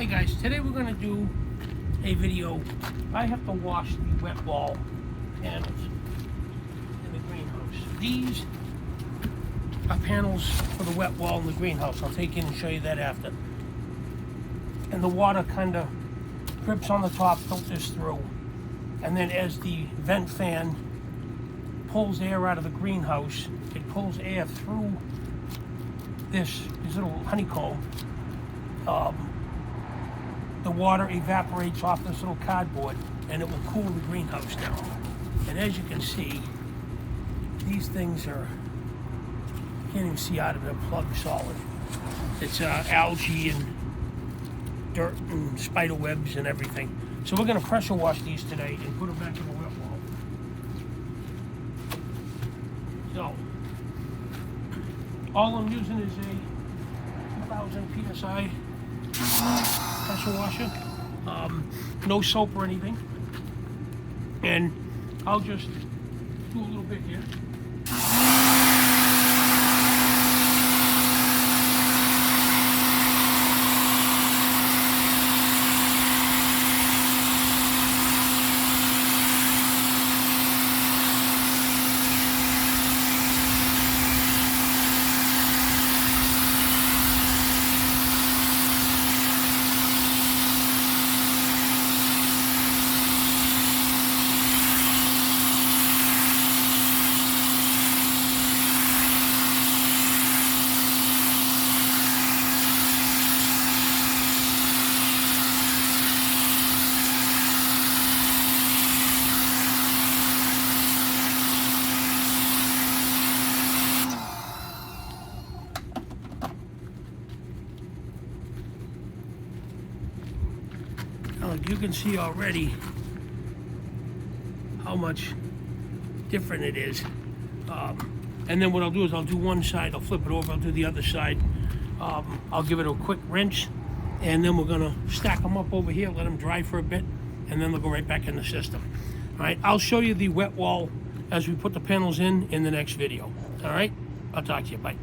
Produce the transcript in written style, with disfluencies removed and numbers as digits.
Hey guys, today we're going to do a video. I have to wash the wet wall panels in the greenhouse. These are panels for the wet wall in the greenhouse. I'll take in and show you that after. And the water kind of drips on the top, filters through. And then as the vent fan pulls air out of the greenhouse, it pulls air through these little honeycomb. The water evaporates off this little cardboard and it will cool the greenhouse down. And as you can see, these things are, you can't even see out of it, plug solid. It's algae and dirt and spider webs and everything. So we're going to pressure wash these today and put them back in the wet wall. So, all I'm using is a 2000 PSI pressure washer, no soap or anything, and I'll just do a little bit here. Like you can see already how much different it is. And then what I'll do is I'll do one side, I'll flip it over, I'll do the other side. I'll give it a quick rinse, and then we're gonna stack them up over here, let them dry for a bit, and then they'll go right back in the system. All right, I'll show you the wet wall as we put the panels in the next video. All right, I'll talk to you, bye.